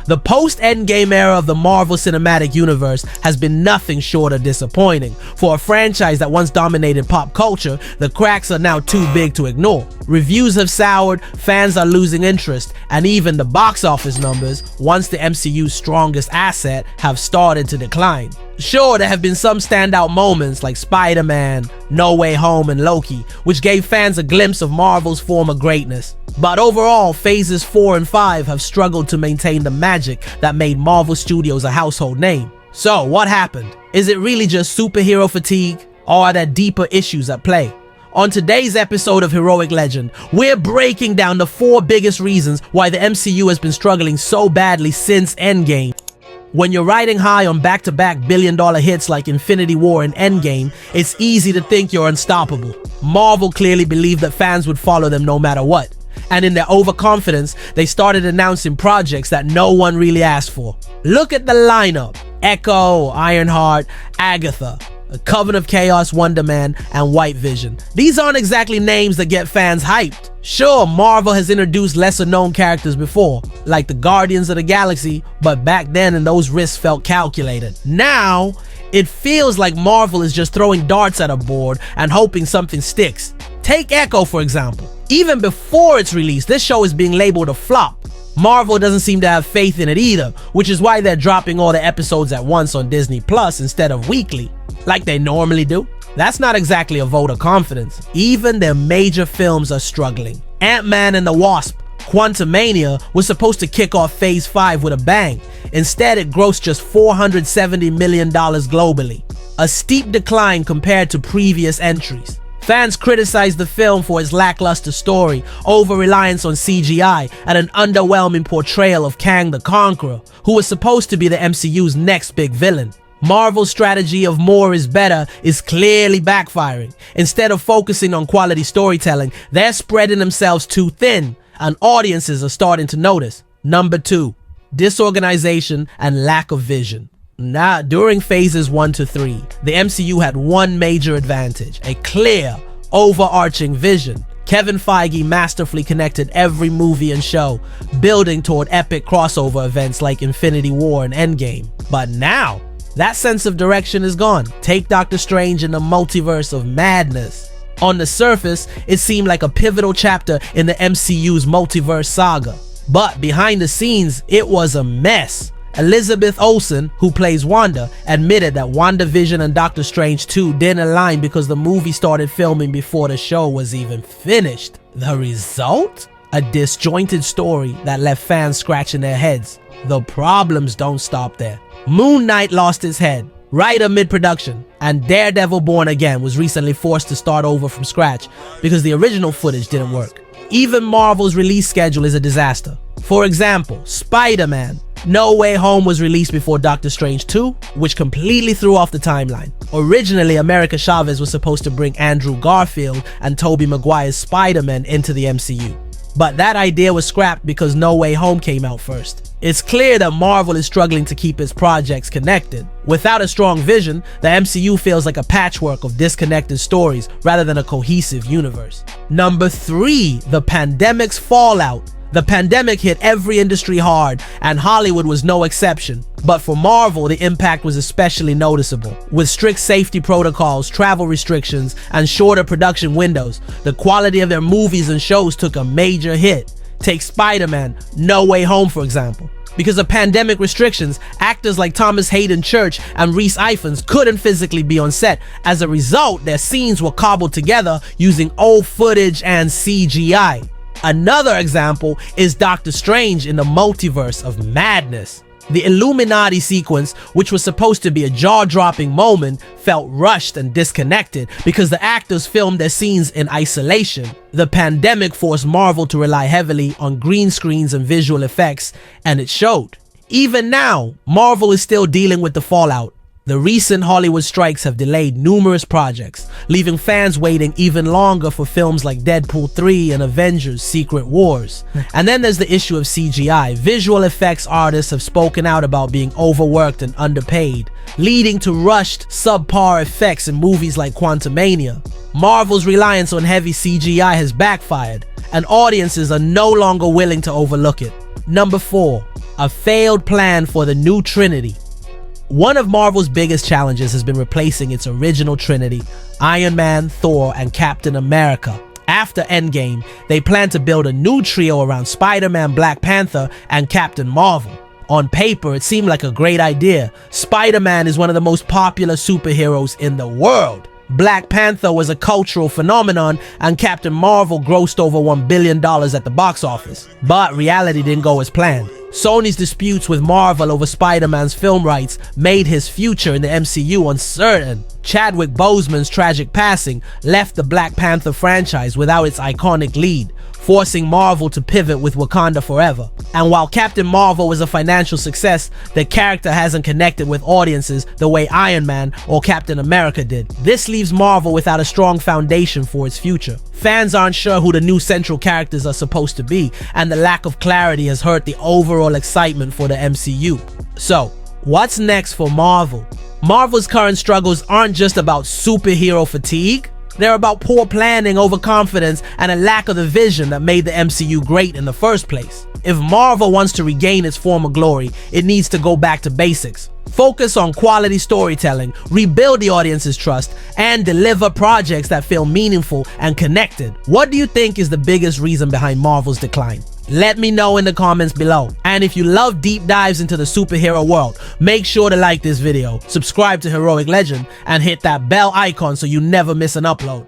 The post-Endgame era of the Marvel Cinematic Universe has been nothing short of disappointing. For a franchise that once dominated pop culture, the cracks are now too big to ignore. Reviews have soured, fans are losing interest, and even the box office numbers, once the MCU's strongest asset, have started to decline. Sure, there have been some standout moments like Spider-Man, No Way Home, and Loki, which gave fans a glimpse of Marvel's former greatness. But overall, phases 4 and 5 have struggled to maintain the magic that made Marvel Studios a household name. So, what happened? Is it really just superhero fatigue, or are there deeper issues at play? On today's episode of Heroic Legend, we're breaking down the 4 biggest reasons why the MCU has been struggling so badly since Endgame. When you're riding high on back-to-back billion-dollar hits like Infinity War and Endgame, it's easy to think you're unstoppable. Marvel clearly believed that fans would follow them no matter what. And in their overconfidence, they started announcing projects that no one really asked for. Look at the lineup: Echo, Ironheart, Agatha, Coven of Chaos, Wonder Man, and White Vision. These aren't exactly names that get fans hyped. Sure, Marvel has introduced lesser-known characters before, like the Guardians of the Galaxy, but back then those risks felt calculated. Now, it feels like Marvel is just throwing darts at a board and hoping something sticks. Take Echo, for example. Even before its release, this show is being labeled a flop. Marvel doesn't seem to have faith in it either, which is why they're dropping all the episodes at once on Disney Plus instead of weekly, like they normally do. That's not exactly a vote of confidence. Even their major films are struggling. Ant-Man and the Wasp: Quantumania was supposed to kick off Phase 5 with a bang. Instead, it grossed just $470 million globally, a steep decline compared to previous entries. Fans criticized the film for its lackluster story, over-reliance on CGI, and an underwhelming portrayal of Kang the Conqueror, who was supposed to be the MCU's next big villain. Marvel's strategy of more is better is clearly backfiring. Instead of focusing on quality storytelling, they're spreading themselves too thin, and audiences are starting to notice. Number 2, disorganization and lack of vision. Now, during phases 1 to 3, the MCU had one major advantage: a clear, overarching vision. Kevin Feige masterfully connected every movie and show, building toward epic crossover events like Infinity War and Endgame. But now, that sense of direction is gone. Take Doctor Strange in the Multiverse of Madness. On the surface, it seemed like a pivotal chapter in the MCU's multiverse saga. But behind the scenes, it was a mess. Elizabeth Olsen, who plays Wanda, admitted that WandaVision and Doctor Strange 2 didn't align because the movie started filming before the show was even finished. The result? A disjointed story that left fans scratching their heads. The problems don't stop there. Moon Knight lost his head right amid production, and Daredevil Born Again was recently forced to start over from scratch because the original footage didn't work. Even Marvel's release schedule is a disaster. For example, Spider-Man: No Way Home was released before Doctor Strange 2, which completely threw off the timeline. Originally, America Chavez was supposed to bring Andrew Garfield and Tobey Maguire's Spider-Man into the MCU. But that idea was scrapped because No Way Home came out first. It's clear that Marvel is struggling to keep its projects connected. Without a strong vision, the MCU feels like a patchwork of disconnected stories rather than a cohesive universe. Number 3, the pandemic's fallout. The pandemic hit every industry hard, and Hollywood was no exception. But for Marvel, the impact was especially noticeable. With strict safety protocols, travel restrictions, and shorter production windows, the quality of their movies and shows took a major hit. Take Spider-Man: No Way Home, for example. Because of pandemic restrictions, actors like Thomas Hayden Church and Rhys Ifans couldn't physically be on set. As a result, their scenes were cobbled together using old footage and CGI. Another example is Doctor Strange in the Multiverse of Madness. The Illuminati sequence, which was supposed to be a jaw-dropping moment, felt rushed and disconnected because the actors filmed their scenes in isolation. The pandemic forced Marvel to rely heavily on green screens and visual effects, and it showed. Even now, Marvel is still dealing with the fallout. The recent Hollywood strikes have delayed numerous projects, leaving fans waiting even longer for films like Deadpool 3 and Avengers: Secret Wars. And then there's the issue of CGI. Visual effects artists have spoken out about being overworked and underpaid, leading to rushed, subpar effects in movies like Quantumania. Marvel's reliance on heavy CGI has backfired, and audiences are no longer willing to overlook it. Number 4. a failed plan for the new Trinity. One of Marvel's biggest challenges has been replacing its original Trinity, Iron Man, Thor, and Captain America. After Endgame, they plan to build a new trio around Spider-Man, Black Panther, and Captain Marvel. On paper, it seemed like a great idea. Spider-Man is one of the most popular superheroes in the world. Black Panther was a cultural phenomenon, and Captain Marvel grossed over $1 billion at the box office. But reality didn't go as planned. Sony's disputes with Marvel over Spider-Man's film rights made his future in the MCU uncertain. Chadwick Boseman's tragic passing left the Black Panther franchise without its iconic lead, forcing Marvel to pivot with Wakanda Forever. And while Captain Marvel was a financial success, the character hasn't connected with audiences the way Iron Man or Captain America did. This leaves Marvel without a strong foundation for its future. Fans aren't sure who the new central characters are supposed to be, and the lack of clarity has hurt the overall excitement for the MCU. So, what's next for Marvel? Marvel's current struggles aren't just about superhero fatigue. They're about poor planning, overconfidence, and a lack of the vision that made the MCU great in the first place. If Marvel wants to regain its former glory, it needs to go back to basics. Focus on quality storytelling, rebuild the audience's trust, and deliver projects that feel meaningful and connected. What do you think is the biggest reason behind Marvel's decline? Let me know in the comments below. And if you love deep dives into the superhero world, make sure to like this video, subscribe to Heroic Legend, and hit that bell icon so you never miss an upload.